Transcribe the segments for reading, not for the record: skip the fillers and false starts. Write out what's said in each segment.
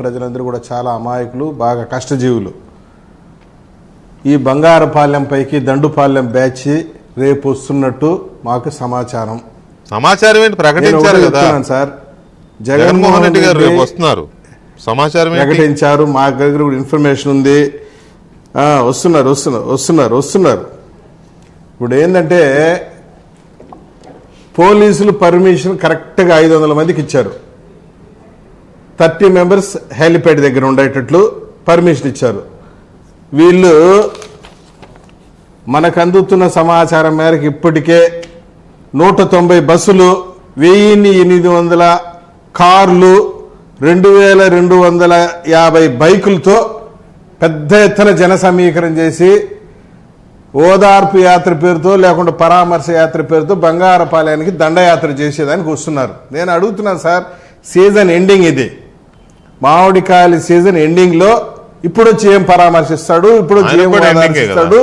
ప్రజలందరూ కూడా చాలా అమాయకులు, బాగా కష్టజీవులు. ఈ బంగారపాలెం పైకి దండుపాలెం బ్యాచ్ రేపు వస్తున్నట్టు మాకు సమాచారం. సమాచారం ఏంటి? ప్రకటించారు కదా సార్, జగన్మోహన్ రెడ్డి గారు రేపు వస్తున్నారు, సమాచారం ప్రకటించారు. మా దగ్గర కూడా ఇన్ఫర్మేషన్ ఉంది. వస్తున్నారు. ఇప్పుడు ఏంటంటే పోలీసులు పర్మిషన్ కరెక్ట్గా 500 మందికి ఇచ్చారు. 30 మెంబర్స్ హెలిప్యాడ్ దగ్గర ఉండేటట్లు పర్మిషన్ ఇచ్చారు. వీళ్ళు మనకు అందుతున్న సమాచారం మేరకు ఇప్పటికే 190 బస్సులు, 1800 కార్లు, 2250 బైకులతో పెద్ద ఎత్తున జన సమీకరణ చేసి ఓదార్పు యాత్ర పేరుతో లేకుంటే పరామర్శ యాత్ర పేరుతో బంగారపాలెనికి దండయాత్ర చేసేదానికి వస్తున్నారు. నేను అడుగుతున్నాను సార్, సీజన్ ఎండింగ్ ఇది, మామిడికాయల సీజన్ ఎండింగ్ లో ఇప్పుడు వచ్చి ఏం పరామర్శిస్తాడు, ఇప్పుడు వచ్చి ఏం ఓదార్చిస్తాడు,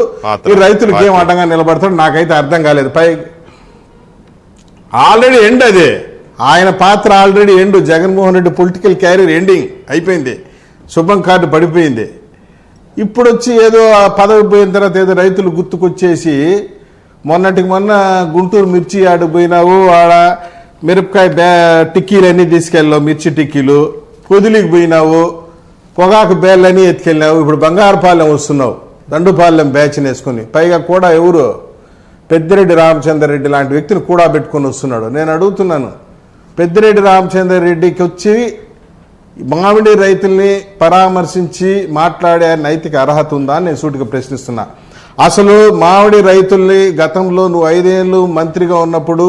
ఈ రైతులకు ఏం అడ్డంగా నిలబడతాడు, నాకైతే అర్థం కాలేదు. పై ఆల్రెడీ ఎండ్ అది, ఆయన పాత్ర already end. Jaganmohan Reddy political carrier ending అయిపోయింది, శుభం కార్డు పడిపోయింది. ఇప్పుడు వచ్చి ఏదో పదవి పోయిన తర్వాత ఏదో రైతులు గుర్తుకొచ్చేసి మొన్నటికి మొన్న గుంటూరు మిర్చి ఆడికి పోయినావు, ఆడ మిరపకాయ టిక్కీలన్నీ తీసుకెళ్ళావు, మిర్చి టిక్కీలు, పొదిలికి పోయినావు, పొగాకు బేళ్ళని ఎత్తుకెళ్ళినావు. ఇప్పుడు బంగారపాలెం వస్తున్నావు దండుపాలెం బ్యాచ్ని వేసుకుని, పైగా కూడా ఎవరు పెద్దిరెడ్డి రామచంద్రరెడ్డి లాంటి వ్యక్తిని కూడా పెట్టుకొని వస్తున్నాడు. నేను అడుగుతున్నాను, పెద్దిరెడ్డి రామచంద్రరెడ్డికి వచ్చి మామిడి రైతుల్ని పరామర్శించి మాట్లాడే నైతిక అర్హత ఉందా అని నేను సూటిగా ప్రశ్నిస్తున్నా. అసలు మామిడి రైతుల్ని గతంలో నువ్వు 5 ఏళ్ళు మంత్రిగా ఉన్నప్పుడు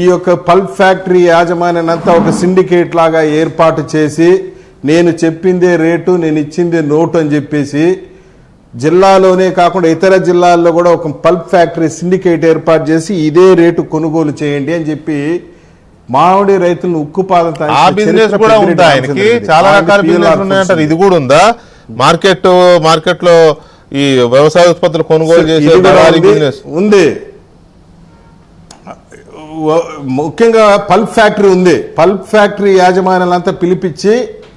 ఈ యొక్క పల్ప్ ఫ్యాక్టరీ యాజమాన్యానంతా ఒక సిండికేట్ లాగా ఏర్పాటు చేసి నేను చెప్పిందే రేటు, నేను ఇచ్చిందే నోటు అని చెప్పేసి జిల్లాలోనే కాకుండా ఇతర జిల్లాల్లో కూడా ఒక పల్ప్ ఫ్యాక్టరీ సిండికేట్ ఏర్పాటు చేసి ఇదే రేటు కొనుగోలు చేయండి అని చెప్పి మామిడి రైతులను ఉక్కుపాదం బిజినెస్ కూడా ఉంది. ఆయనకి చాలా రకాల బిజినెస్ ఉన్నాయంటారు, ఇది కూడా ఉందా? మార్కెట్ లో ఈ వ్యవసాయ ఉత్పత్తులు కొనుగోలు చేసే బిజినెస్ ఉంది. ముఖ్యంగా పల్ప్ ఫ్యాక్టరీ ఉంది. పల్ప్ ఫ్యాక్టరీ యాజమాన్యాలంతా పిలిపించి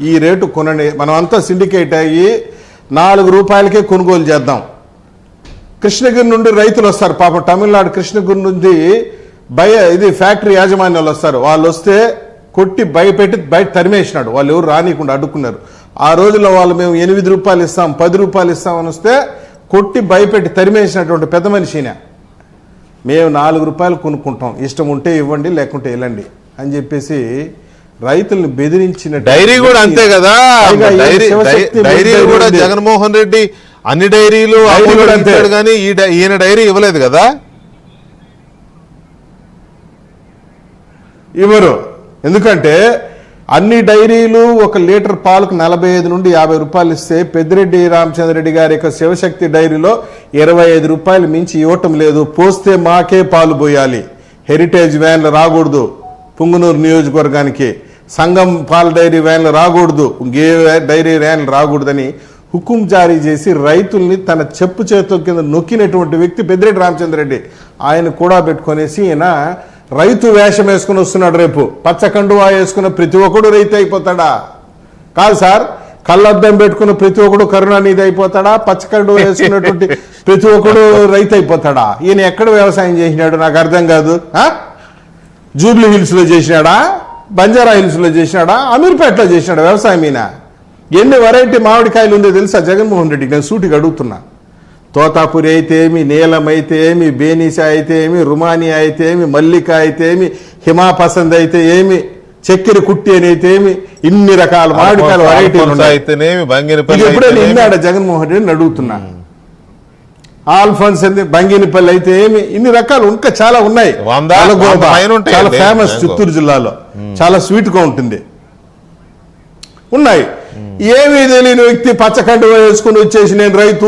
ఈ రేటు కొనండి, మనం అంతా సిండికేట్ అయ్యి 4 రూపాయలకే కొనుగోలు చేద్దాం. కృష్ణగిరి నుండి రైతులు వస్తారు, పాపం తమిళనాడు కృష్ణగిరి నుండి ఇది ఫ్యాక్టరీ యాజమాన్యాలు వస్తారు. వాళ్ళు వస్తే కొట్టి భయపెట్టి బయట తరిమేసినాడు, వాళ్ళు ఎవరు రానికుండా అడ్డుకున్నారు. ఆ రోజుల్లో వాళ్ళు మేము 8 రూపాయలు ఇస్తాం, 10 రూపాయలు ఇస్తామని వస్తే కొట్టి భయపెట్టి తరిమేసినటువంటి పెద్ద మనిషినే. మేము 4 రూపాయలు కొనుక్కుంటాం, ఇష్టం ఉంటే ఇవ్వండి లేకుంటే వెళ్ళండి అని చెప్పేసి రైతులను బెదిరించిన డైరీ కూడా అంతే కదా. డైరీ కూడా జగన్మోహన్ రెడ్డి అన్ని డైరీలు అంటాడు కానీ ఈయన డైరీ ఇవ్వలేదు కదా. ఇవ్వరు, ఎందుకంటే అన్ని డైరీలు 1 లీటర్ పాలకు 45 నుండి 50 రూపాయలు ఇస్తే పెద్దిరెడ్డి రామచంద్రరెడ్డి గారి యొక్క శివశక్తి డైరీలో 25 రూపాయలు మించి ఇవ్వటం లేదు. పోస్తే మాకే పాలు పోయాలి, హెరిటేజ్ వ్యాన్లు రాకూడదు, పుంగనూరు నియోజకవర్గానికి సంఘం పాల డైరీ వ్యాన్లు రాకూడదు, గే డైరీ వ్యాన్లు రాకూడదని హుకుం జారీ చేసి రైతుల్ని తన చెప్పు చేతుల కింద నొక్కినటువంటి వ్యక్తి పెద్దిరెడ్డి రామచంద్రరెడ్డి. ఆయన కూడా పెట్టుకునేసి ఈయన రైతు వేషం వేసుకుని వస్తున్నాడు. రేపు పచ్చ కండువా వేసుకున్న ప్రతి ఒక్కడు రైతు అయిపోతాడా? కాదు సార్, కళ్ళద్దం పెట్టుకున్న ప్రతి ఒక్కడు కరుణానిధి అయిపోతాడా? పచ్చ కండువా వేసుకున్నటువంటి ప్రతి ఒక్కడు రైతు అయిపోతాడా? ఈయన ఎక్కడ వ్యవసాయం చేసినాడు నాకు అర్థం కాదు. జూబ్లీ హిల్స్ లో చేసినాడా, బంజారా హిల్స్ లో చేసినాడా, అమీర్పేటలో చేసినాడా వ్యవసాయం? ఈయన ఎన్ని వెరైటీ మామిడికాయలు ఉందో తెలుసా జగన్మోహన్ రెడ్డికి? నేను సూటిగా అడుగుతున్నా. తోతాపురి అయితే ఏమి, నీలం అయితే ఏమి, బేనీసా అయితే ఏమి, రుమానియా అయితే ఏమి, మల్లిక అయితే ఏమి, హిమా పసంద్ అయితే ఏమి, చక్కెర కుట్టి అని అయితే ఏమి, ఇన్ని రకాల మామిడికాయల వెరైటీలు ఎప్పుడైనా ఇన్నాడా జగన్మోహన్ రెడ్డిని అడుగుతున్నా. ఆల్ఫాన్స్ బంగినపల్లి అయితే ఏమి, ఇన్ని రకాలు ఇంకా చాలా ఉన్నాయి. చాలా ఫేమస్ చిత్తూరు జిల్లాలో, చాలా స్వీట్ గా ఉంటుంది, ఉన్నాయి. ఏమీ తెలియని వ్యక్తి పచ్చకండు వేసుకుని వచ్చేసి నేను రైతు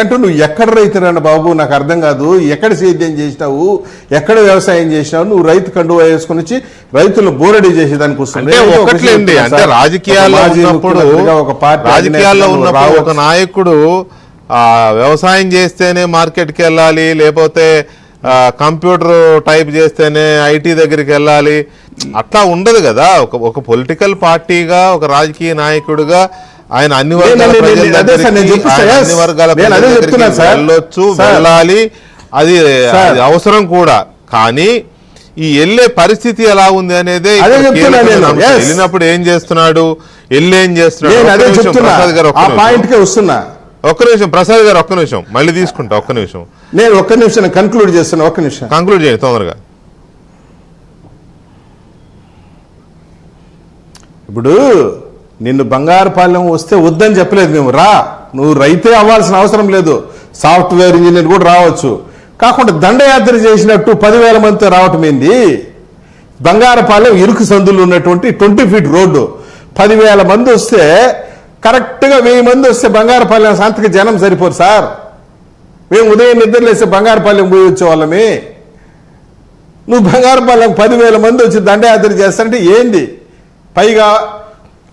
అంటే నువ్వు ఎక్కడ రైతురాన్న బాబు? నాకు అర్థం కాదు. ఎక్కడ సేద్యం చేసినావు, ఎక్కడ వ్యవసాయం చేసినావు? నువ్వు రైతు కండువా వేసుకుని వచ్చి రైతులు బోరడీ చేసేదానికి వస్తుంది. అంటే రాజకీయాల్లో ఉన్నప్పుడు ఒక నాయకుడు వ్యవసాయం చేస్తేనే మార్కెట్కి వెళ్ళాలి, లేకపోతే కంప్యూటర్ టైప్ చేస్తేనే ఐటీ దగ్గరికి వెళ్ళాలి, అట్లా ఉండదు కదా. ఒక పొలిటికల్ పార్టీగా, ఒక రాజకీయ నాయకుడిగా ఆయన అన్ని వర్గాల ప్రజల దగ్గరికి, అన్ని వర్గాల ప్రజల దగ్గరికి వెళ్ళొచ్చు, వెళ్ళాలి, అది అవసరం కూడా. కానీ ఈ వెళ్ళే పరిస్థితి ఎలా ఉంది అనేది, వెళ్ళినప్పుడు ఏం చేస్తున్నాడు, ఏం చేస్తున్నాడు. ప్రసాద్ గారు ఒక్క నిమిషం, ప్రసాద్ గారు ఒక్క నిమిషం, మళ్ళీ తీసుకుంటా ఒక్క నిమిషం. నేను ఒక్క నిమిషం కన్క్లూడ్ చేస్తున్నా, ఒక్క నిమిషం కంక్లూడ్ చేయండి తొందరగా. ఇప్పుడు నిన్ను బంగారుపాలెం వస్తే వద్దని చెప్పలేదు మేము, రా, నువ్వు రైతే అవ్వాల్సిన అవసరం లేదు, సాఫ్ట్వేర్ ఇంజనీర్ కూడా రావచ్చు. కాకుండా దండయాత్ర చేసినట్టు 10,000 మందితో రావటం ఏంది? బంగారుపాలెం ఇరుకు సందులు ఉన్నటువంటి 20 ఫీట్ రోడ్డు, 10,000 మంది వస్తే, కరెక్ట్గా 1000 మంది వస్తే బంగారుపాలెం సంతకి జనం సరిపోరు సార్. మేము ఉదయం నిద్రలేస్తే బంగారుపాలెం పోయి వచ్చేవాళ్ళమే. నువ్వు బంగారుపాలెం 10,000 మంది వచ్చి దండయాత్ర చేస్తారంటే ఏంది? పైగా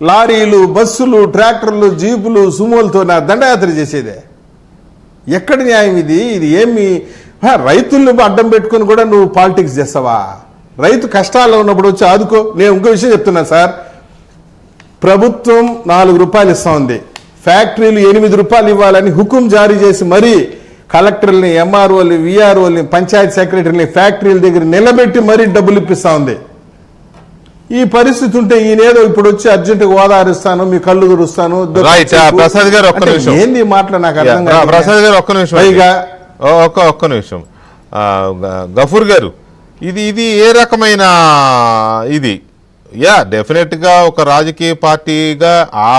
లారీలు, బస్సులు, ట్రాక్టర్లు, జీపులు, సుమోలతో నా దండయాత్ర చేసేదే. ఎక్కడ న్యాయం ఇది? ఇది ఏమి? రైతులను అడ్డం పెట్టుకుని కూడా నువ్వు పాలిటిక్స్ చేస్తావా? రైతు కష్టాల్లో ఉన్నప్పుడు వచ్చి ఆదుకో. నేను ఇంకో విషయం చెప్తున్నా సార్, ప్రభుత్వం 4 రూపాయలు ఇస్తా ఉంది, ఫ్యాక్టరీలు 8 రూపాయలు ఇవ్వాలని హుకుం జారీ చేసి మరీ కలెక్టర్ని, ఎంఆర్ఓని, విఆర్ఓని, పంచాయతీ సెక్రటరీని ఫ్యాక్టరీల దగ్గర నిలబెట్టి మరీ డబ్బులు ఇప్పిస్తా ఉంది. ఈ పరిస్థితి ఉంటే ఈయనేదో ఇప్పుడు వచ్చి అర్జెంటుగా ఓదారుస్తాను, మీ కళ్ళు తురుస్తాను, ప్రసాద్ గారు ఒక్క నిమిషం, ఏంది మాటలు నాకు అర్థం కాదు. ప్రసాద్ గారు ఒక్క నిమిషం, ఒక్క నిమిషం. గఫూర్ గారు, ఇది ఏ రకమైన ఇది? డెఫినెట్ గా ఒక రాజకీయ పార్టీగా ఆ